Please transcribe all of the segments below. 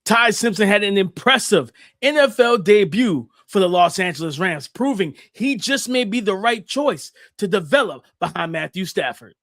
Ty Simpson had an impressive NFL debut for the Los Angeles Rams, proving he just may be the right choice to develop behind Matthew Stafford.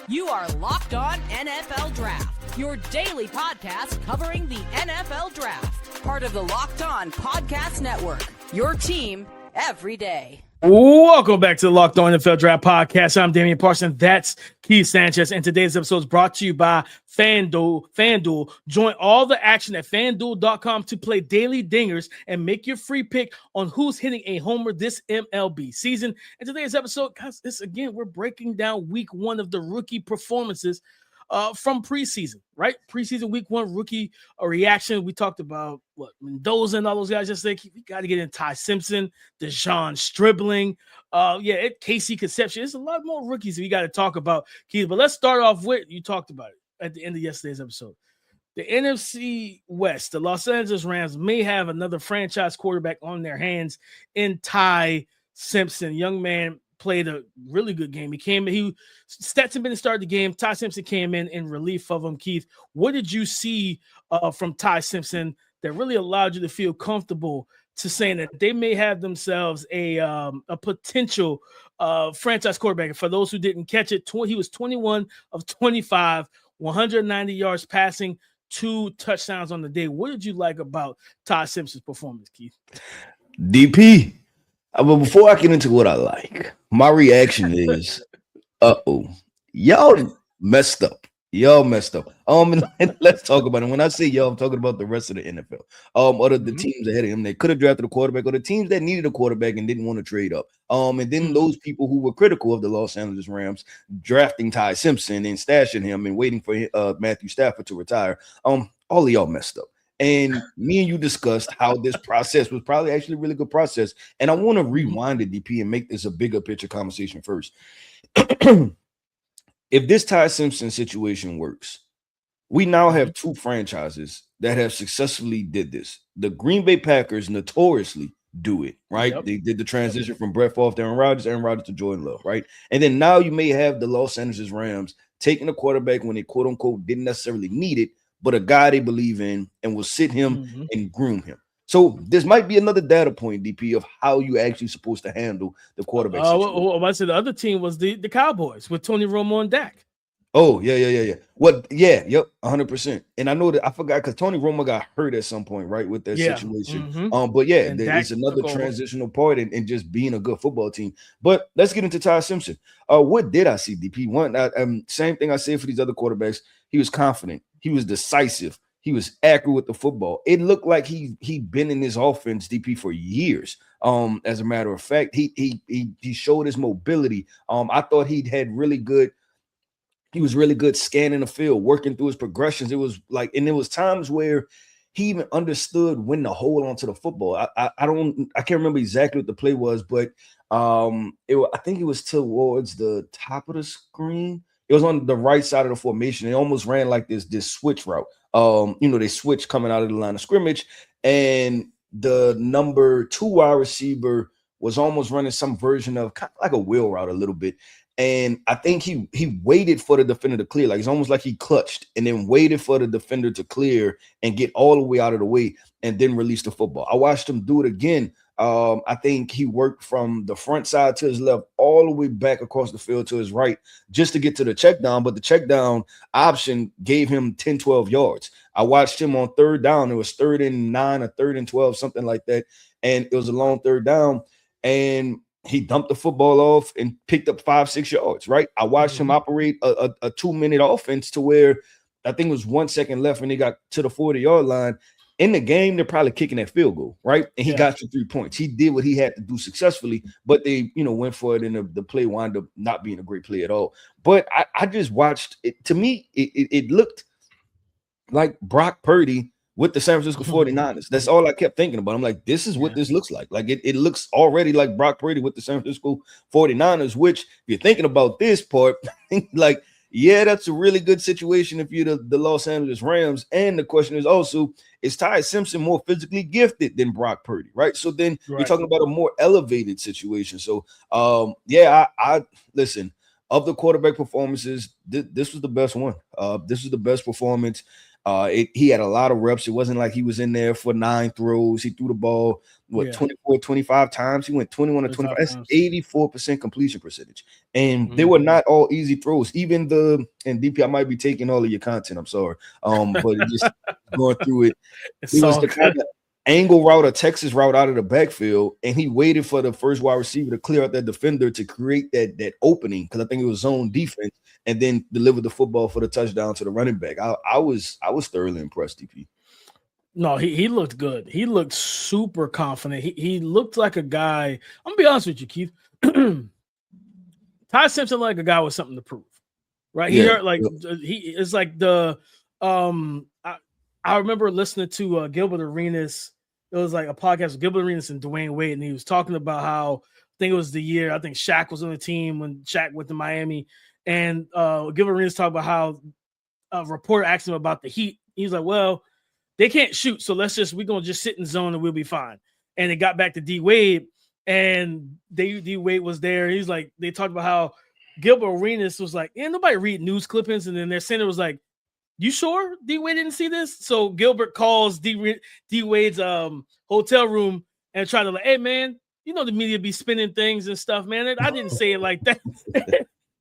You are Locked On NFL Draft, your daily podcast covering the NFL Draft. Part of the Locked On Podcast Network, your team every day. Welcome back to the Locked On NFL Draft Podcast. I'm Damian Parson. That's KC Sanchez. And today's episode is brought to you by FanDuel. Join all the action at FanDuel.com to play daily dingers and make your free pick on who's hitting a homer this MLB season. And today's episode, guys, we're breaking down week one of the rookie performances from preseason, right? Preseason week one rookie reaction. We talked about Mendoza and all those guys. Just like we got to get in Ty Simpson, De'Zhaun Stribling, KC Concepcion. There's a lot more rookies we got to talk about, Keith. But let's start off with you talked about it at the end of yesterday's episode. The NFC West, the Los Angeles Rams may have another franchise quarterback on their hands in Ty Simpson. Young man played a really good game. Stetson Bennett started the game. Ty Simpson came in relief of him. Keith, what did you see from Ty Simpson that really allowed you to feel comfortable to saying that they may have themselves a potential franchise quarterback? For those who didn't catch it, he was 21 of 25, 190 yards passing, 2 touchdowns on the day. What did you like about Ty Simpson's performance, Keith? DP. But before I get into what I like, my reaction is, y'all messed up. Y'all messed up. And let's talk about it. When I say y'all, I'm talking about the rest of the NFL. Other the teams ahead of him, they could have drafted a quarterback, or the teams that needed a quarterback and didn't want to trade up. And then those people who were critical of the Los Angeles Rams drafting Ty Simpson and stashing him and waiting for Matthew Stafford to retire. All of y'all messed up. And me and you discussed how this process was probably actually a really good process. And I want to rewind the DP and make this a bigger picture conversation first. If this Ty Simpson situation works, we now have 2 franchises that have successfully did this. The Green Bay Packers notoriously do it, right? Yep. They did the transition from Brett Favre to Aaron Rodgers to Jordan Love, right? And then now you may have the Los Angeles Rams taking a quarterback when they quote unquote didn't necessarily need it, but a guy they believe in and will sit him and groom him. So this might be another data point, DP, of how you actually supposed to handle the quarterback situation. I said the other team was the Cowboys with Tony Romo and Dak. Oh, yeah. Yep, 100%. And I know that I forgot because Tony Romo got hurt at some point, right, with that situation. But yeah, there's another transitional part in just being a good football team. But let's get into Ty Simpson. What did I see, DP? One, same thing I said for these other quarterbacks. He was confident. He was decisive. He was accurate with the football. It looked like he'd been in this offense, DP, for years. As a matter of fact, he showed his mobility. I thought he was really good scanning the field, working through his progressions. It was like, and there was times where he even understood when to hold on to the football. I can't remember exactly what the play was, but I think it was towards the top of the screen. It was on the right side of the formation. It almost ran like this switch route. They switch coming out of the line of scrimmage, and the number 2 wide receiver was almost running some version of kind of like a wheel route a little bit. And I think he waited for the defender to clear. Like it's almost like he clutched and then waited for the defender to clear and get all the way out of the way and then release the football. I watched him do it again. I think he worked from the front side to his left all the way back across the field to his right just to get to the check down. But the check down option gave him 10, 12 yards. I watched him on 3rd down. It was 3rd and 9 or 3rd and 12, something like that. And it was a long 3rd down. And he dumped the football off and picked up 5-6 yards, right? I watched him operate a 2-minute offense to where I think it was 1 second left when they got to the 40-yard line. In the game, they're probably kicking that field goal, right? And he got you 3 points. He did what he had to do successfully, but they, went for it, and the play wound up not being a great play at all. But I just watched it. To me, it looked like Brock Purdy with the San Francisco 49ers. That's all I kept thinking about. I'm like, this is what this looks like. Like it looks already like Brock Purdy with the San Francisco 49ers, which if you're thinking about this part, like, yeah, that's a really good situation if you're the Los Angeles Rams. And the question is also, is Ty Simpson more physically gifted than Brock Purdy, right? So then you're talking about a more elevated situation. So, I listen, of the quarterback performances, this was the best one. This was the best performance. He had a lot of reps. It wasn't like he was in there for 9 throws. He threw the ball 24, 25 times. He went 21 to 25. That's 84% completion percentage. And they were not all easy throws. Even and DP, I might be taking all of your content. I'm sorry. But just going through it. It was the kind of angle route, a Texas route out of the backfield, and he waited for the first wide receiver to clear out that defender to create that opening, because I think it was zone defense, and then delivered the football for the touchdown to the running back. I was thoroughly impressed, DP. No, he looked good. He looked super confident. He looked like a guy. I'm gonna be honest with you, Keith. Ty Simpson like a guy with something to prove, right? He heard he is like the I remember listening to Gilbert Arenas. It was like a podcast with Gilbert Arenas and Dwayne Wade, and he was talking about how, I think it was the year, I think Shaq was on the team when Shaq went to Miami, and Gilbert Arenas talked about how a reporter asked him about the Heat. He's like, well, they can't shoot, so we're going to just sit in zone and we'll be fine. And it got back to D Wade, and D Wade was there. He's like, they talked about how Gilbert Arenas was like, nobody read news clippings, and then their center was like, you sure D Wade didn't see this? So Gilbert calls D Wade's hotel room and try to hey man, the media be spinning things and stuff, man. I didn't say it like that.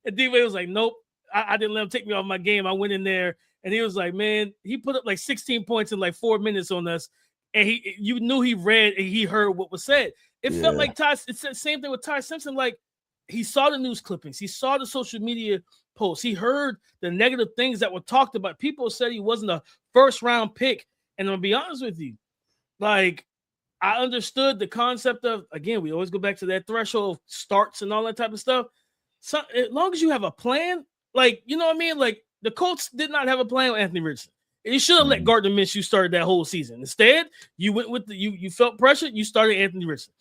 And D Wade was like, nope, I didn't let him take me off my game. I went in there and he was like, man, he put up like 16 points in like 4 minutes on us, and you knew he read and he heard what was said. It felt like it's the same thing with Ty Simpson. Like, he saw the news clippings, he saw the social media posts, he heard the negative things that were talked about. People said he wasn't a first-round pick, and I'm gonna be honest with you, like, I understood the concept of, again, we always go back to that threshold of starts and all that type of stuff. So as long as you have a plan, like, you know what I mean? Like, the Colts did not have a plan with Anthony Richardson. You should have let Gardner Minshew start that whole season. Instead, you went with you felt pressure, you started Anthony Richardson.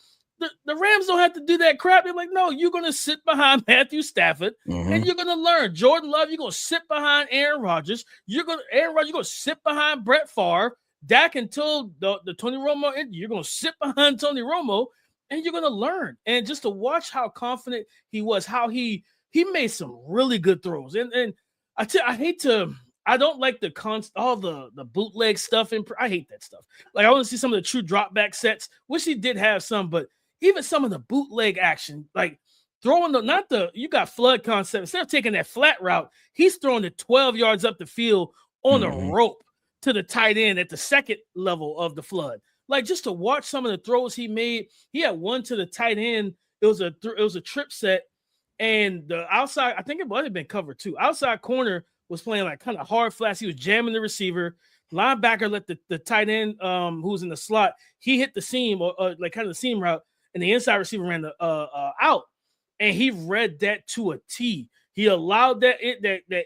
The Rams don't have to do that crap. They're like, no, you're going to sit behind Matthew Stafford, and you're going to learn. Jordan Love, you're going to sit behind Aaron Rodgers. You're going to sit behind Brett Favre. Dak, until the Tony Romo, you're going to sit behind Tony Romo, and you're going to learn. And just to watch how confident he was, how he made some really good throws. And I don't like all the bootleg stuff. I hate that stuff. Like, I want to see some of the true drop back sets. Wish he did have some, but even some of the bootleg action, like throwing you got flood concept. Instead of taking that flat route, he's throwing it 12 yards up the field on a rope to the tight end at the second level of the flood. Like, just to watch some of the throws he made. He had one to the tight end. It was a trip set, and the outside, I think it might have been covered too. Outside corner was playing like kind of hard flats. He was jamming the receiver. Linebacker let the tight end who was in the slot, he hit the seam or like kind of the seam route, and the inside receiver ran the out, and he read that to a T. He allowed that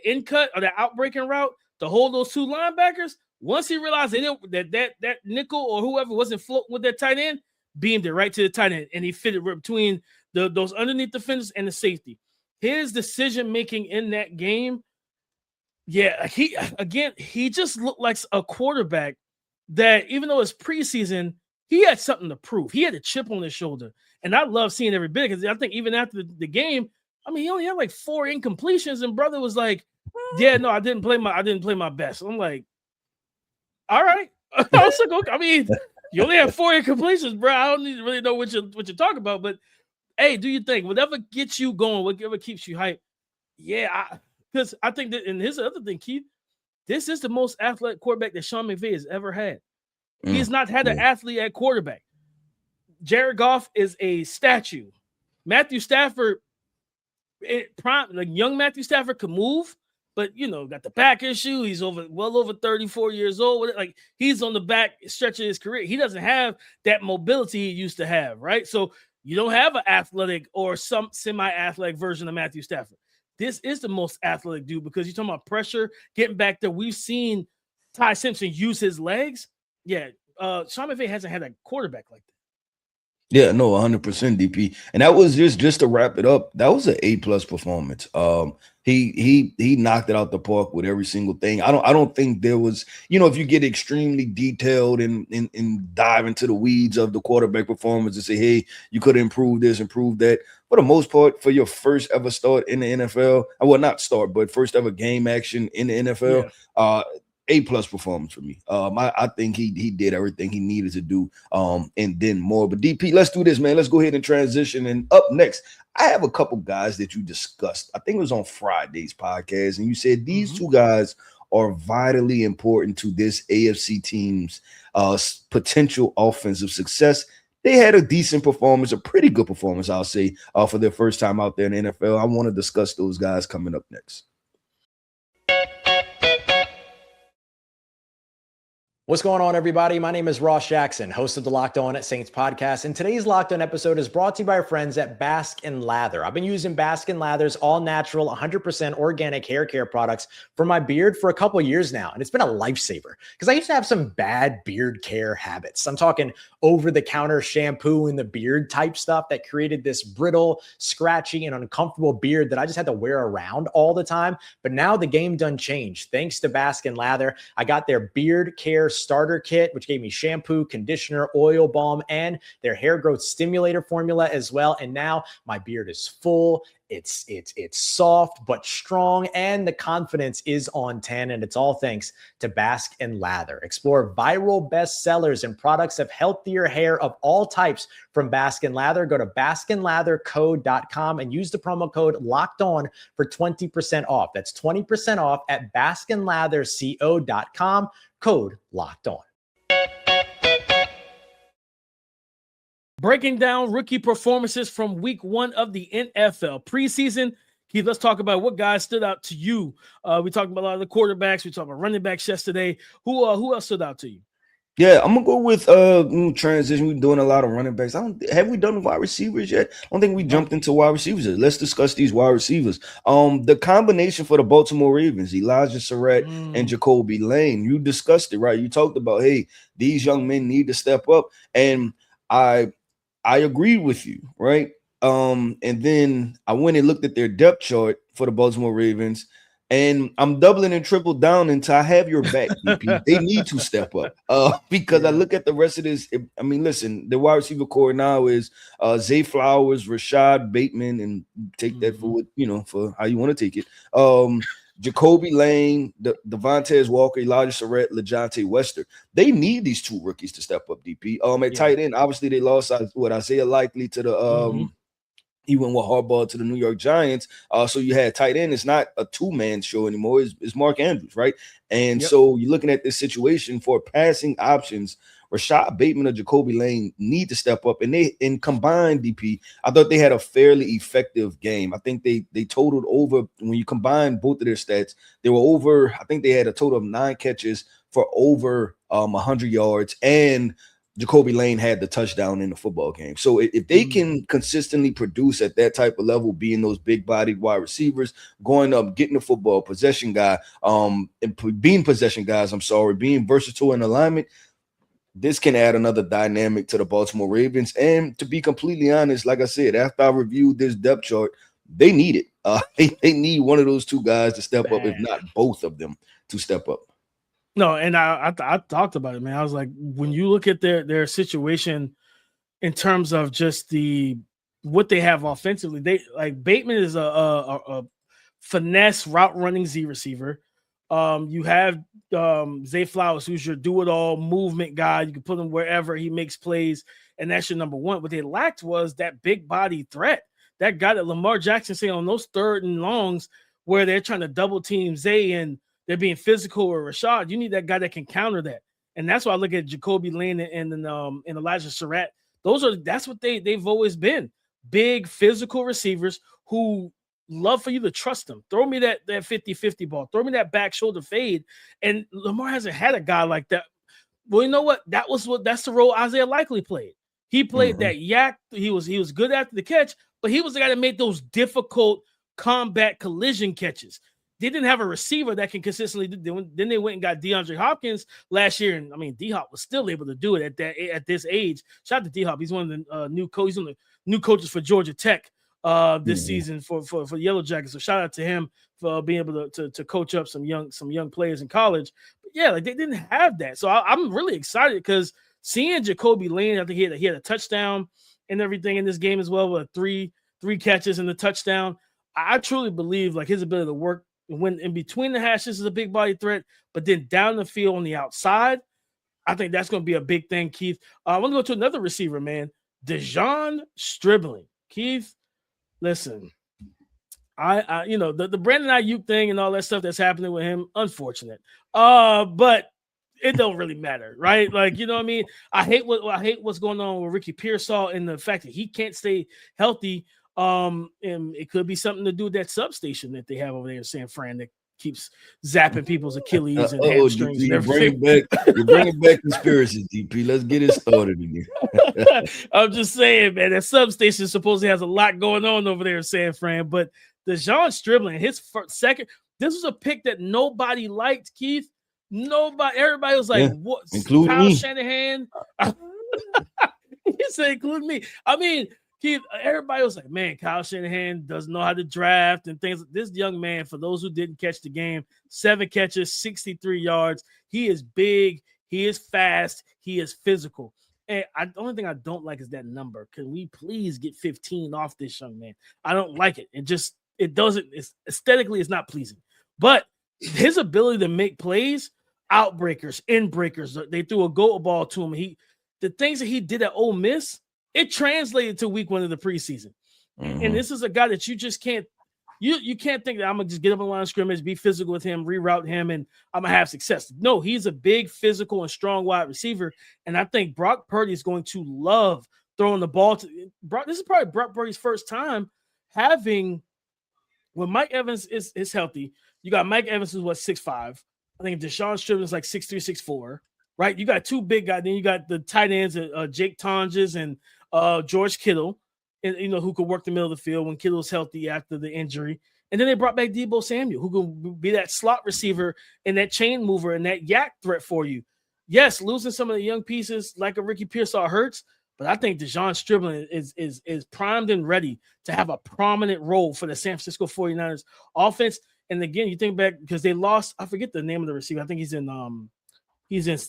in cut or that outbreaking route to hold those two linebackers. Once he realized that nickel or whoever wasn't floating with that tight end, beamed it right to the tight end, and he fitted between those underneath defenders and the safety. His decision making in that game, he just looked like a quarterback that, even though it's preseason, he had something to prove. He had a chip on his shoulder, and I love seeing every bit, because I think even after the game, I mean, he only had like 4 incompletions, and brother was like, "Yeah, no, I didn't play my best." I'm like, "All right." I was like, okay, I mean, you only have 4 incompletions, bro. I don't need to really know what you're talking about, but hey, do you think whatever gets you going, whatever keeps you hyped? Yeah, because I think that, and here's the other thing, Keith, this is the most athletic quarterback that Sean McVay has ever had. He's not had an athlete at quarterback. Jared Goff is a statue. Matthew Stafford, young Matthew Stafford could move, but got the back issue. He's well over 34 years old. Like, he's on the back stretch of his career. He doesn't have that mobility he used to have, right? So you don't have an athletic or some semi-athletic version of Matthew Stafford. This is the most athletic dude, because you're talking about pressure, getting back there. We've seen Ty Simpson use his legs. Yeah, Sean McVay hasn't had a quarterback like that. Yeah, no, 100% DP. And that was just to wrap it up. That was an A+ performance. He knocked it out the park with every single thing. I don't think there was, if you get extremely detailed and dive into the weeds of the quarterback performance and say, hey, you could improve this, improve that. For the most part, for your first ever start in the NFL, well, not start, but first ever game action in the NFL, A+ performance for me. I think he did everything he needed to do, and then more. But DP, let's do this, man. Let's go ahead and transition. And up next, I have a couple guys that you discussed. I think it was on Friday's podcast, and you said these two guys are vitally important to this AFC team's potential offensive success. They had a decent performance, a pretty good performance, I'll say, for their first time out there in the NFL. I want to discuss those guys coming up next. What's going on, everybody? My name is Ross Jackson, host of the Locked On at Saints podcast, and today's Locked On episode is brought to you by our friends at Basque and Lather. I've been using Basque and Lather's all-natural, 100% organic hair care products for my beard for a couple years now, and it's been a lifesaver because I used to have some bad beard care habits. I'm talking over-the-counter shampoo and the beard type stuff that created this brittle, scratchy, and uncomfortable beard that I just had to wear around all the time. But now the game done changed. Thanks to Basque and Lather, I got their beard care starter kit, which gave me shampoo, conditioner, oil balm, and their hair growth stimulator formula as well. And now my beard is full. It's soft but strong, and the confidence is on 10, and it's all thanks to Basque and Lather. Explore viral bestsellers and products of healthier hair of all types from Basque and Lather. Go to basqueandlatherco.com and use the promo code LOCKEDON for 20% off. That's 20% off at basqueandlatherco.com. Code Locked On. Breaking down rookie performances from week 1 of the NFL preseason. Keith, let's talk about what guys stood out to you. We talked about a lot of the quarterbacks. We talked about running backs yesterday. Who else stood out to you? Yeah, I'm gonna go with transition. We're doing a lot of running backs. Have we done wide receivers yet? I don't think we jumped into wide receivers yet. Let's discuss these wide receivers. The combination for the Baltimore Ravens, Elijah Surratt and Jacoby Lane. You discussed it, right? You talked about, hey, these young men need to step up, and I agreed with you, right? And then I went and looked at their depth chart for the Baltimore Ravens, and I'm doubling and triple down until I have your back, DP. They need to step up because I look at the rest of this. I mean, listen, the wide receiver core now is Zay Flowers, Rashad Bateman, and take that for what, for how you want to take it. Jacoby Lane, Devontae Walker, Elijah Surratt, LeJohntay Wester. They need these two rookies to step up, DP. At tight end, obviously they lost Isaiah Likely to the he went with Harbaugh to the New York Giants. So you had tight end. It's not a two-man show anymore. It's Mark Andrews, right? And so you're looking at this situation for passing options. Rashad Bateman or Jacoby Lane need to step up, and they combined, DP, I thought they had a fairly effective game. I think they totaled over, when you combine both of their stats, they were over, I think they had a total of 9 catches for over 100 yards, and Jacoby Lane had the touchdown in the football game. So if they can consistently produce at that type of level, being those big-bodied wide receivers, going up, getting the football, possession guy, and being possession guys, being versatile in alignment, this can add another dynamic to the Baltimore Ravens. And to be completely honest, like I said, after I reviewed this depth chart, they need it. They need one of those two guys to step up, if not both of them to step up. No, and I talked about it, man. I was like, when you look at their situation in terms of just what they have offensively, they like Bateman is a finesse route running Z receiver. You have Zay Flowers, who's your do-it-all movement guy. You can put him wherever he makes plays, and that's your number one. What they lacked was that big body threat. That guy that Lamar Jackson said on those 3rd and longs where they're trying to double team Zay and they're being physical or Rashad. You need that guy that can counter that. And that's why I look at Jacoby Lane and Elijah Surratt. That's what they've always been. Big physical receivers who love for you to trust them. Throw me that 50-50 ball. Throw me that back shoulder fade. And Lamar hasn't had a guy like that. Well, you know what? That's the role Isaiah Likely played. He played that yak. He was good after the catch, but he was the guy that made those difficult combat collision catches. They didn't have a receiver that can consistently do. Then they went and got DeAndre Hopkins last year, and I mean, D-Hop was still able to do it at this age. Shout out to D-Hop. He's one of the new coaches for Georgia Tech. this season for the Yellow Jackets. So shout out to him for being able to coach up some young players in college. But yeah, like they didn't have that. So I'm really excited because seeing Jacoby Lane, I think he had a touchdown and everything in this game as well, with three catches and the touchdown. I truly believe like his ability to work when in between the hashes is a big body threat, but then down the field on the outside, I think that's going to be a big thing, Keith. I want to go to another receiver, man, De'Zhaun Stribling. Keith, listen, I the Brandon Ayuk thing and all that stuff that's happening with him, unfortunate. But it don't really matter, right? Like, you know what I mean? I hate what's going on with Ricky Pearsall and the fact that he can't stay healthy. And it could be something to do with that substation that they have over there in San Fran that keeps zapping people's Achilles and hamstrings. DP, you're bringing back conspiracies, DP. Let's get it started again. I'm just saying, man, that substation supposedly has a lot going on over there in San Fran. But De'Zhaun Stribling, his second, this was a pick that nobody liked, Keith. Everybody was like, what? Including Kyle me. Shanahan. He said, including me. I mean, Keith, everybody was like, man, Kyle Shanahan doesn't know how to draft and things. This young man, for those who didn't catch the game, 7 catches, 63 yards. He is big. He is fast. He is physical. And the only thing I don't like is that number. Can we please get 15 off this young man? I don't like it. Aesthetically, it's not pleasing. But his ability to make plays, outbreakers, in-breakers, they threw a goal ball to him. The things that he did at Ole Miss, it translated to week 1 of the preseason. Mm-hmm. And this is a guy that you just can't you can't think that I'm going to just get up on the line of scrimmage, be physical with him, reroute him, and I'm going to have success. No, he's a big, physical, and strong wide receiver. And I think Brock Purdy is going to love throwing the ball to Brock. This is probably Brock Purdy's first time having, when Mike Evans is healthy, you got Mike Evans who's 6'5". I think De'Zhaun Stribling is like 6'3", 6'4", right? You got 2 big guys. Then you got the tight ends, Jake Tonges and George Kittle, and who could work the middle of the field when Kittle's healthy after the injury. And then they brought back Deebo Samuel, who could be that slot receiver and that chain mover and that yak threat for you. Yes, losing some of the young pieces like a Ricky Pearsall hurts, but I think De'Zhaun Stribling is primed and ready to have a prominent role for the San Francisco 49ers offense. And again, you think back because they lost, I forget the name of the receiver. I think he's in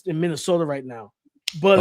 Minnesota right now. But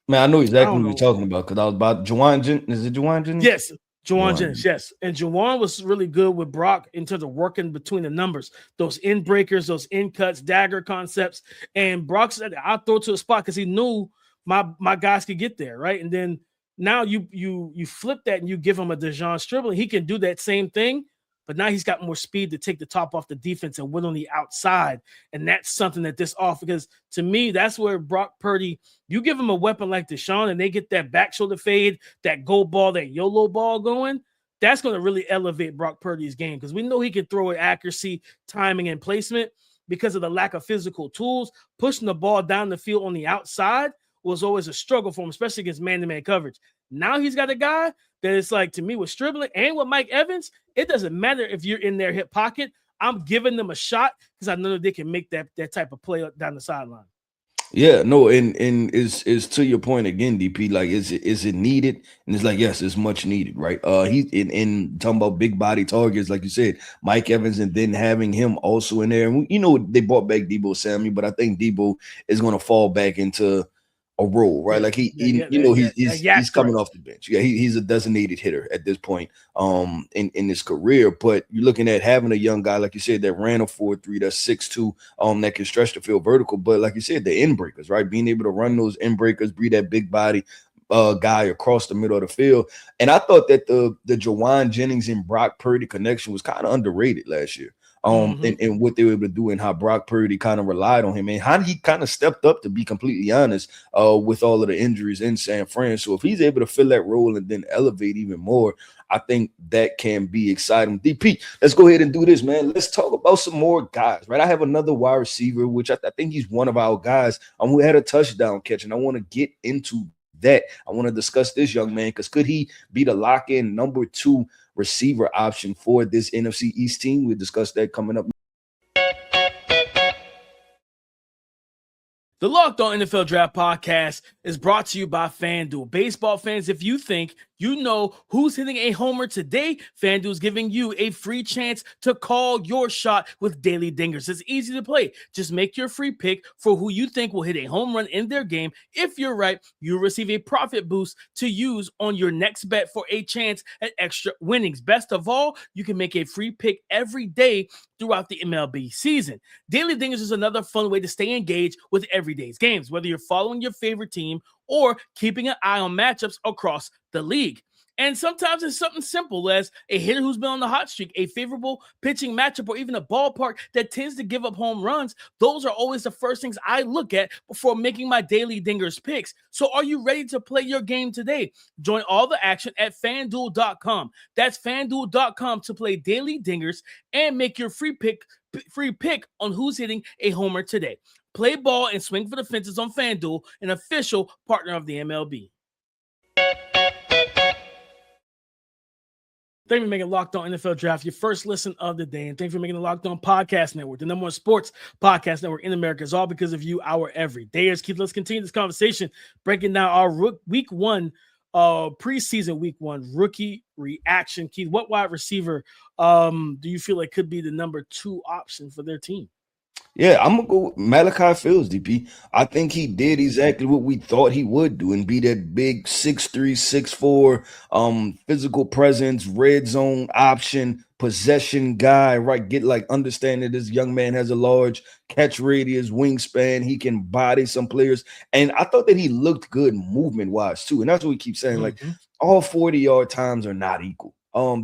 man, I know exactly what you're talking about because I was about Juwan Jennings. Is it Juwan Jennings? Yes, Juwan Jennings, yes. And Juwan was really good with Brock in terms of working between the numbers, those in breakers, those in cuts, dagger concepts. And Brock said, I'll throw to a spot because he knew my guys could get there, right? And then now you flip that and you give him a De'Zhaun Stribling. He can do that same thing, but now he's got more speed to take the top off the defense and win on the outside. And that's something that because to me, that's where Brock Purdy, you give him a weapon like De'Zhaun and they get that back shoulder fade, that go ball, that YOLO ball going, that's going to really elevate Brock Purdy's game because we know he can throw it accuracy, timing, and placement because of the lack of physical tools. Pushing the ball down the field on the outside was always a struggle for him, especially against man-to-man coverage. Now he's got a guy that is like, to me, with Stribling and with Mike Evans, it doesn't matter if you're in their hip pocket. I'm giving them a shot because I know that they can make that type of play down the sideline. Yeah, no, and is to your point again, DP. Like, is it needed? And it's like, yes, it's much needed, right? He's in talking about big body targets, like you said, Mike Evans, and then having him also in there. And they brought back Deebo Samuel, but I think Deebo is going to fall back into a role, right? Like he's coming off the bench. Yeah, he's a designated hitter at this point in his career. But you're looking at having a young guy, like you said, that ran a 4.3, that's 6'2, that can stretch the field vertical. But like you said, the end breakers, right? Being able to run those end breakers, be that big body guy across the middle of the field. And I thought that the Juwan Jennings and Brock Purdy connection was kind of underrated last year. And what they were able to do and how Brock Purdy kind of relied on him and how he kind of stepped up, to be completely honest, with all of the injuries in San Fran. So if he's able to fill that role and then elevate even more, I think that can be exciting. DP, let's go ahead and do this, man. Let's talk about some more guys, right? I have another wide receiver, which I think he's one of our guys who had a touchdown catch, and I want to get into that. I want to discuss this young man because could he be the lock-in number 2 receiver option for this NFC East team? We'll discuss that coming up. The Locked On NFL Draft Podcast is brought to you by FanDuel. Baseball fans, if you think You know who's hitting a homer today? FanDuel's giving you a free chance to call your shot with Daily Dingers. It's easy to play. Just make your free pick for who you think will hit a home run in their game. If you're right, you'll receive a profit boost to use on your next bet for a chance at extra winnings. Best of all, you can make a free pick every day throughout the MLB season. Daily Dingers is another fun way to stay engaged with everyday's games, whether you're following your favorite team or keeping an eye on matchups across the league. And sometimes it's something simple as a hitter who's been on the hot streak, a favorable pitching matchup, or even a ballpark that tends to give up home runs. Those are always the first things I look at before making my Daily Dingers picks. So are you ready to play your game today? Join all the action at FanDuel.com. That's FanDuel.com to play Daily Dingers and make your free pick on who's hitting a homer today. Play ball and swing for the fences on FanDuel, an official partner of the MLB. Thank you for making Locked On NFL Draft your first listen of the day. And thank you for making the Locked On Podcast Network, the number one sports podcast network in America. It's all because of you, our everydayers. Let's continue this conversation, breaking down our week one, preseason week one rookie reaction. Keith, what wide receiver do you feel like could be the number 2 option for their team? Yeah, I'm going to go with Malachi Fields, DP. I think he did exactly what we thought he would do and be that big 6'3", 6'4", physical presence, red zone option, possession guy, right? Understand that this young man has a large catch radius, wingspan. He can body some players. And I thought that he looked good movement-wise, too. And that's what we keep saying. Like, all 40-yard times are not equal.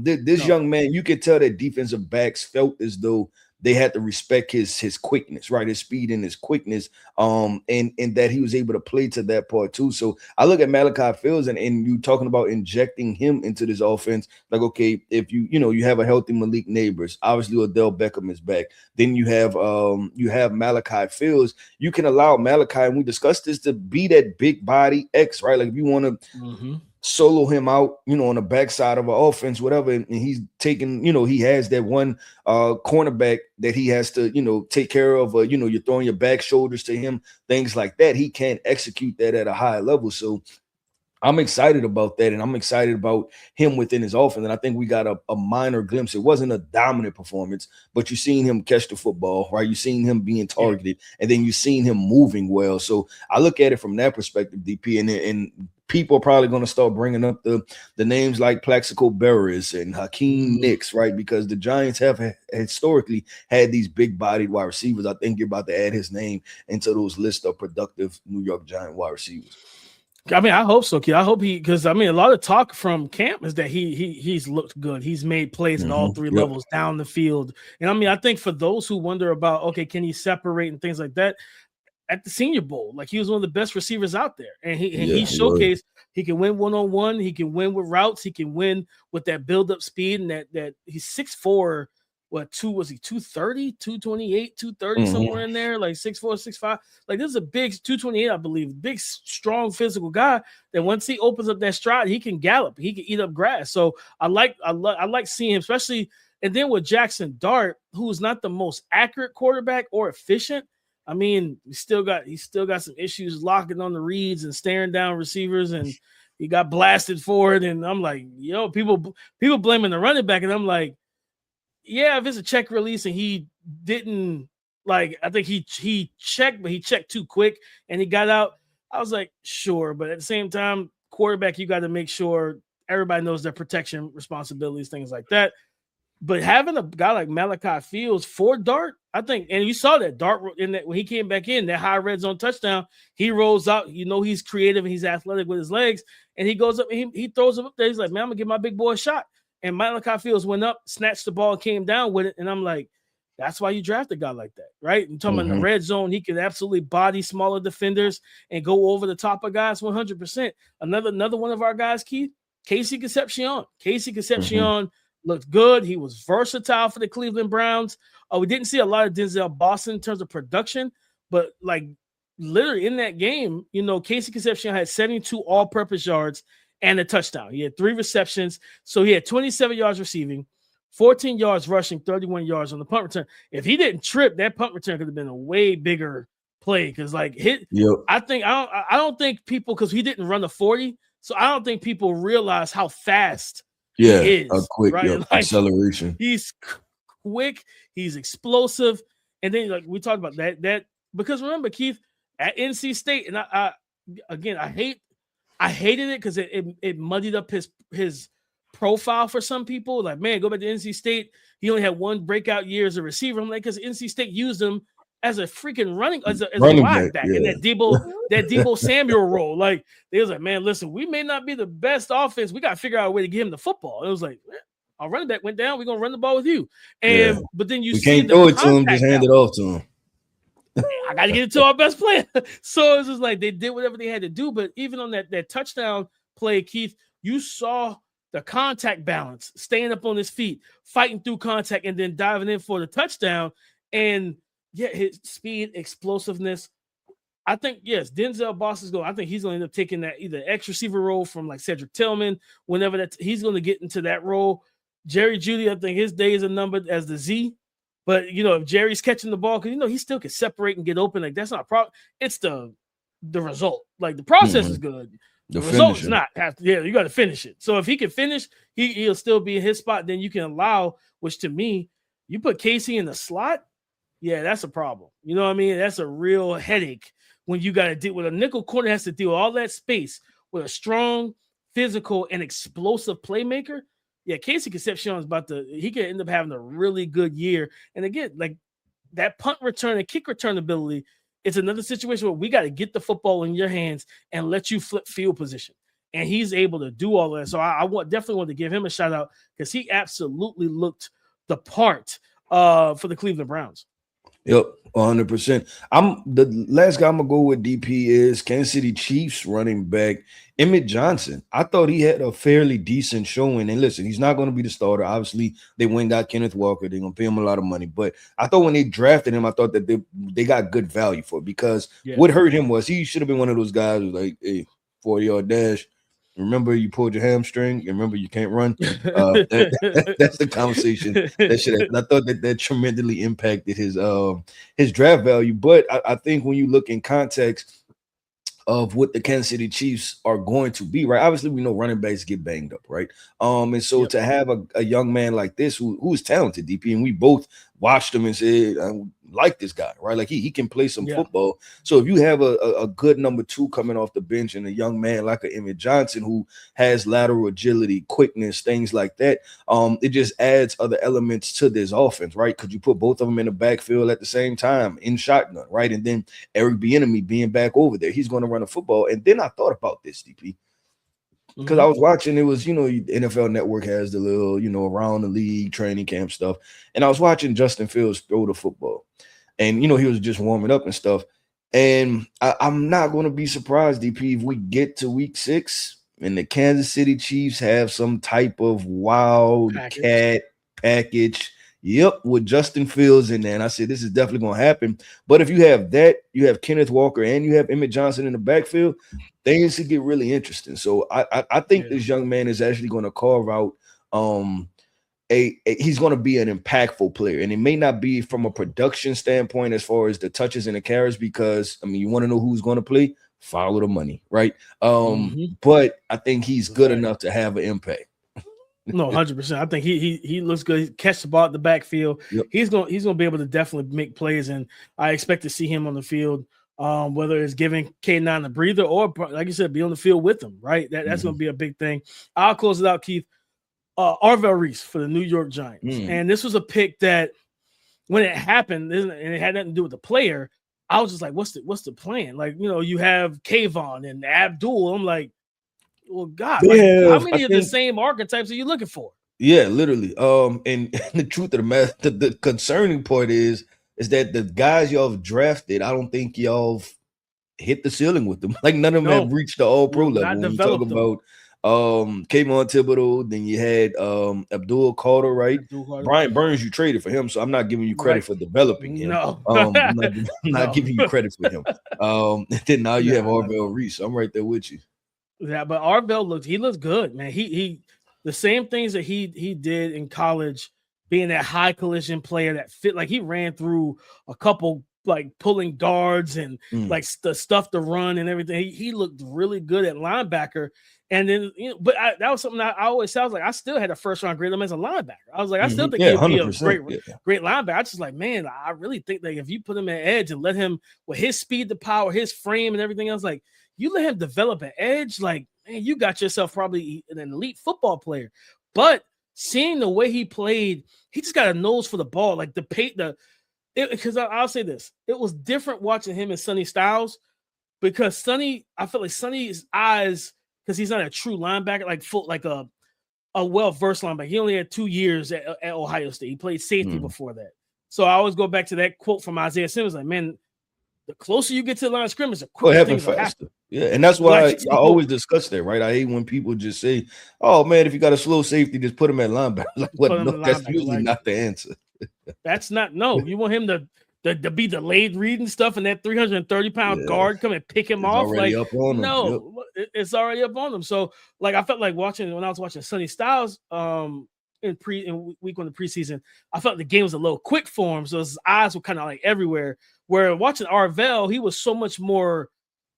This young man, you could tell that defensive backs felt as though they had to respect his quickness, right? His speed and his quickness, and that he was able to play to that part too. So I look at Malachi Fields and you talking about injecting him into this offense. Like, okay, if you have a healthy Malik Neighbors, obviously Odell Beckham is back. Then you have Malachi Fields. You can allow Malachi, and we discussed this, to be that big body X, right? Like if you want to solo him out, on the backside of an offense, whatever, and he's taking, he has that one cornerback that he has to, take care of, you're throwing your back shoulders to him, things like that. He can't execute that at a high level. So I'm excited about that, and I'm excited about him within his offense. And I think we got a minor glimpse. It wasn't a dominant performance, but you've seen him catch the football, right? You've seen him being targeted, and then you've seen him moving well. So I look at it from that perspective, DP, and people are probably going to start bringing up the names like Plaxico Burress and Hakeem Nicks, right? Because the Giants have historically had these big-bodied wide receivers. I think you're about to add his name into those lists of productive New York Giant wide receivers. I mean, I hope so, kid. I hope because a lot of talk from camp is that he's looked good. He's made plays in all 3 levels down the field. And I think for those who wonder about, okay, can he separate and things like that, at the Senior Bowl, like he was one of the best receivers out there, and he showcased he can win one-on-one, he can win with routes, he can win with that build-up speed, and that he's 6'4". What, 230, 228, 230, somewhere in there, like 6'4", 6'5". Like, this is a big 228, I believe, big, strong, physical guy that once he opens up that stride, he can gallop, he can eat up grass. So I like seeing him, especially, and then with Jackson Dart, who's not the most accurate quarterback or efficient. He still got some issues locking on the reads and staring down receivers, and he got blasted for it. And I'm like, people blaming the running back, and I'm like, yeah, if it's a check release and he didn't, I think he checked, but he checked too quick and he got out. I was like, sure. But at the same time, quarterback, you got to make sure everybody knows their protection responsibilities, things like that. But having a guy like Malachi Fields for Dart, I think, and you saw that Dart in that when he came back in, that high red zone touchdown, he rolls out, he's creative and he's athletic with his legs, and he goes up and he throws him up there. He's like, man, I'm gonna give my big boy a shot. And Malachi Fields went up, snatched the ball, came down with it. And I'm like, that's why you draft a guy like that, right? I'm talking about in the red zone, he can absolutely body smaller defenders and go over the top of guys 100%. Another one of our guys, Keith, KC Concepcion. KC Concepcion looked good. He was versatile for the Cleveland Browns. We didn't see a lot of Denzel Boston in terms of production, but literally in that game, KC Concepcion had 72 all-purpose yards and a touchdown. He had 3 receptions. So he had 27 yards receiving, 14 yards rushing, 31 yards on the punt return. If he didn't trip, that punt return could have been a way bigger play. Because I don't think people, because he didn't run the 40. So I don't think people realize how fast Yeah, he is. a quick right? Like, acceleration. He's quick, he's explosive, and then like we talked about that because remember, Keith, at NC State, and I hated it because it muddied up his profile for some people. Like, man, go back to NC State. He only had one breakout year as a receiver. I'm like, because NC State used him as a freaking running wide back in that Debo Samuel role. Like, they was like, man, listen, we may not be the best offense. We got to figure out a way to get him the football. It was like, our running back went down. We're gonna run the ball with you. And but then you can't throw it to him, just hand it off to him. I got to get it to our best player. So it's just like they did whatever they had to do. But even on that touchdown play, Keith, you saw the contact balance, staying up on his feet, fighting through contact, and then diving in for the touchdown. And his speed, explosiveness. I think, yes, Denzel Boston's going. I think he's going to end up taking that either X receiver role from like Cedric Tillman, whenever he's going to get into that role. Jerry Jeudy, I think his days are numbered as the Z. But, if Jerry's catching the ball, because, he still can separate and get open. Like, that's not a problem. It's the result. Like, the process is good. The result is not. You got to finish it. So if he can finish, he'll still be in his spot. Then you can allow, which to me, you put KC in the slot, that's a problem. You know what I mean? That's a real headache when you got to deal with a nickel corner has to deal with all that space with a strong, physical, and explosive playmaker. KC Concepcion is he could end up having a really good year. And again, like that punt return and kick return ability, it's another situation where we got to get the football in your hands and let you flip field position. And he's able to do all that. So I definitely want to give him a shout out because he absolutely looked the part for the Cleveland Browns. Yep, 100%. The last guy I'm gonna go with DP is Kansas City Chiefs running back Emmett Johnson. I thought he had a fairly decent showing. And listen, he's not going to be the starter. Obviously, they went and got Kenneth Walker. They're gonna pay him a lot of money. But I thought when they drafted him, I thought that they got good value for it because what hurt him was he should have been one of those guys who's like, hey, 40-yard dash. Remember you pulled your hamstring. You remember you can't run. That's the conversation. I thought that tremendously impacted his draft value. But I think when you look in context of what the Kansas City Chiefs are going to be, right? Obviously, we know running backs get banged up, right? And so to have a young man like this who is talented, DP, and we both watched him and said, I like this guy, right? Like he can play some football. So if you have a good number two coming off the bench and a young man like a Emmett Johnson who has lateral agility, quickness, things like that, it just adds other elements to this offense, right? Could you put both of them in the backfield at the same time in shotgun, right? And then Eric Bieniemy being back over there, he's going to run a football. And then I thought about this, DP. Because I was watching, it was, NFL Network has the little, around the league training camp stuff. And I was watching Justin Fields throw the football. And, he was just warming up and stuff. And I'm not going to be surprised, DP, if we get to week 6 and the Kansas City Chiefs have some type of wildcat package. Yep, with Justin Fields in there. And I said, this is definitely going to happen. But if you have that, you have Kenneth Walker and you have Emmett Johnson in the backfield, things could get really interesting. So I think this young man is actually going to carve out he's going to be an impactful player. And it may not be from a production standpoint as far as the touches and the carries, because, you want to know who's going to play? Follow the money, right? But I think he's good enough to have an impact. No, 100%. I think he looks good. He catch the ball at the backfield. Yep. He's gonna be able to definitely make plays, and I expect to see him on the field. Whether it's giving K9 a breather or, like you said, be on the field with him. Right, that's gonna be a big thing. I'll close it out, Keith. Arvell Reese for the New York Giants, and this was a pick that when it happened, and it had nothing to do with the player, I was just like, what's the plan? Like, you have Kayvon and Abdul. I'm like, well, God, how many of the same archetypes are you looking for? Yeah, literally. And the truth of the matter, the concerning part is that the guys y'all have drafted, I don't think y'all have hit the ceiling with them. Like none of them have reached the all-pro level. When you talk about Kayvon Thibodeau, then you had Abdul Carter, right? Brian Burns, you traded for him, so I'm not giving you credit for developing him. No. I'm not giving you credit for him. Then now you have Arvell Reese. I'm right there with you. Yeah, but Arvell looks good, man. He the same things that he did in college, being that high collision player that fit, like he ran through a couple like pulling guards and like the stuff to run and everything. He looked really good at linebacker. And then, but that was something I always said. I was like, I still had a first round grade him as a linebacker. I was like, I still think he'd be a great linebacker. I just like, man, I really think that if you put him at edge and let him with his speed to power, his frame and everything else, like you let him develop an edge, like, man, you got yourself probably an elite football player. But seeing the way he played, he just got a nose for the ball. Like because I'll say this, it was different watching him and Sonny Styles because Sonny, I feel like Sonny's eyes, because he's not a true linebacker, like a well-versed linebacker. He only had 2 years at Ohio State. He played safety before that. So I always go back to that quote from Isaiah Simmons, like, man, the closer you get to the line of scrimmage, the quicker things will happen. Yeah, and that's why I always discuss that, right? I hate when people just say, oh, man, if you got a slow safety, just put him at linebacker. Like, what? No, that's usually not the answer. That's not, no. You want him to be delayed reading stuff and that 330-pound guard come and pick him off. Like, no, it's already up on him. So, like, I felt like when I was watching Sonny Styles in week 1 of the preseason, I felt the game was a little quick for him. So his eyes were kind of like everywhere. Where watching Arvell, he was so much more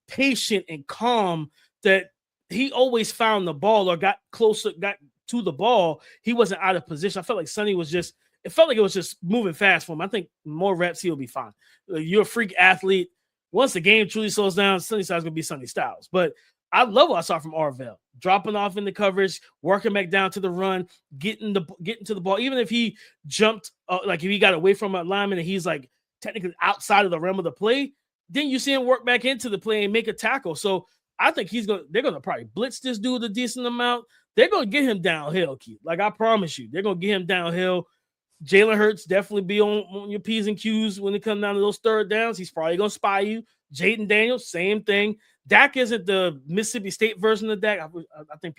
patient and calm that he always found the ball or got to the ball. He wasn't out of position. I felt like Sonny was just, it felt like it was just moving fast for him. I think more reps, he'll be fine. You're a freak athlete. Once the game truly slows down, Sonny Styles is going to be Sonny Styles. But I love what I saw from Arvell. Dropping off in the coverage, working back down to the run, getting to the ball. Even if he jumped, like if he got away from a lineman and he's like technically outside of the realm of the play, then you see him work back into the play and make a tackle. So I think they're going to probably blitz this dude a decent amount. They're going to get him downhill, Keith. Like I promise you, they're going to get him downhill. Jalen Hurts definitely be on your P's and Q's when it comes down to those third downs. He's probably going to spy you. Jaden Daniels, same thing. Dak isn't the Mississippi State version of Dak. I think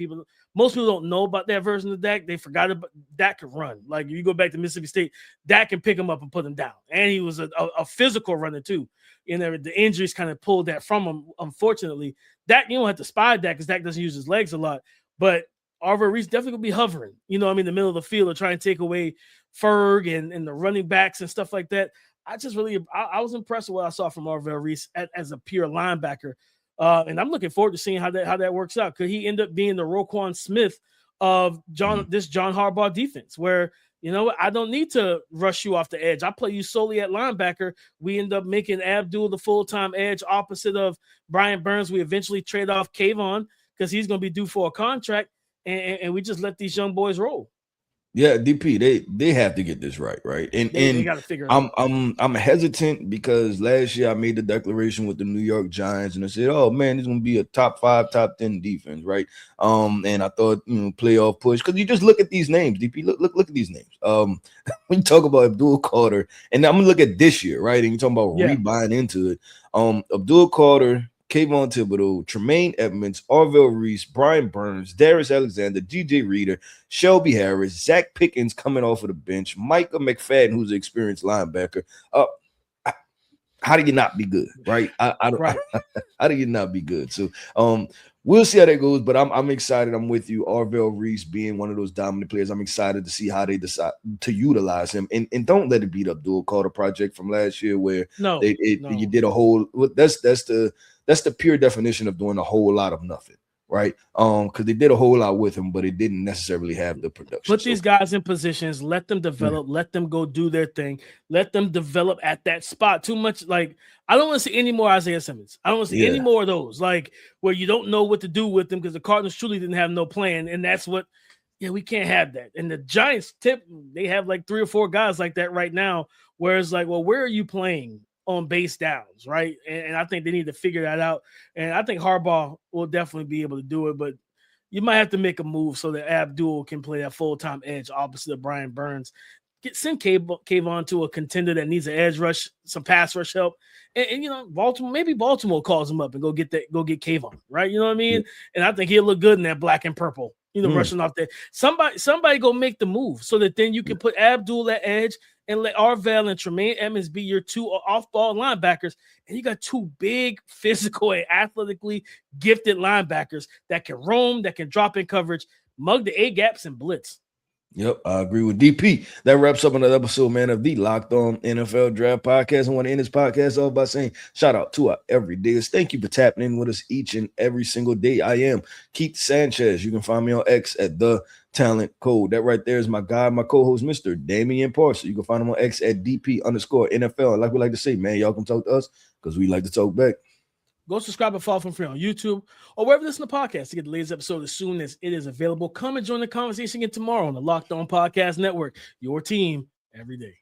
most people don't know about that version of Dak. They forgot about Dak can run. Like you go back to Mississippi State, Dak can pick him up and put him down. And he was a physical runner too. And the injuries kind of pulled that from him, unfortunately. Dak, you don't have to spy Dak because Dak doesn't use his legs a lot. But Arvell Reese definitely going to be hovering, in the middle of the field or trying to take away Ferg and the running backs and stuff like that. I was impressed with what I saw from Arvell Reese as a pure linebacker. And I'm looking forward to seeing how that works out. Could he end up being the Roquan Smith of John Harbaugh defense where, I don't need to rush you off the edge. I play you solely at linebacker. We end up making Abdul the full-time edge opposite of Brian Burns. We eventually trade off Kayvon because he's going to be due for a contract. And we just let these young boys roll. Yeah, DP, they have to get this right? And they got to figure it out. I'm hesitant because last year I made the declaration with the New York Giants and I said, oh man, it's gonna be a top 5, top 10 defense, right? And I thought, playoff push because you just look at these names, DP. Look at these names. When you talk about Abdul Carter, and I'm gonna look at this year, right? And you're talking about rebuying into it. Abdul Carter, Kayvon Thibodeau, Tremaine Edmonds, Arvell Reese, Brian Burns, Darius Alexander, DJ Reader, Shelby Harris, Zach Pickens coming off of the bench, Micah McFadden, who's an experienced linebacker. How do you not be good, right? How do you not be good? So we'll see how that goes, but I'm excited. I'm with you. Arvell Reese being one of those dominant players. I'm excited to see how they decide to utilize him. And don't let it beat up Abdul Carter project from last year where you did a whole that's the pure definition of doing a whole lot of nothing, right? Because they did a whole lot with him, but it didn't necessarily have the production. Put these guys in positions, let them develop, let them go do their thing, let them develop at that spot. Too much, like I don't want to see any more Isaiah Simmons. I don't want to see any more of those, like where you don't know what to do with them because the Cardinals truly didn't have no plan, and that's what. Yeah, we can't have that. And the Giants they have like 3 or 4 guys like that right now, where it's like, well, where are you playing on base downs, right? And I think they need to figure that out. And I think Harbaugh will definitely be able to do it, but you might have to make a move so that Abdul can play that full-time edge opposite of Brian Burns. Send Kayvon to a contender that needs an edge rush, some pass rush help. And Baltimore calls him up and go get Kayvon, right? You know what I mean? And I think he'll look good in that black and purple, rushing off there. Somebody go make the move so that then you can put Abdul at edge and let Arvell and Tremaine Edmonds be your 2 off-ball linebackers. And you got 2 big, physical, and athletically gifted linebackers that can roam, that can drop in coverage, mug the A-gaps, and blitz. Yep, I agree with DP. That wraps up another episode, man, of the Locked On NFL Draft Podcast. I want to end this podcast off by saying shout out to our everydayers. Thank you for tapping in with us each and every single day. I am Keith Sanchez. You can find me on X at The Talent Code. That right there is my guy, my co-host, Mr. Damian Parson. You can find him on X at DP_NFL. And like we like to say, man, y'all can talk to us because we like to talk back. Go subscribe and follow from free on YouTube or wherever you listen to podcasts to get the latest episode as soon as it is available. Come and join the conversation again tomorrow on the Locked On Podcast Network. Your team every day.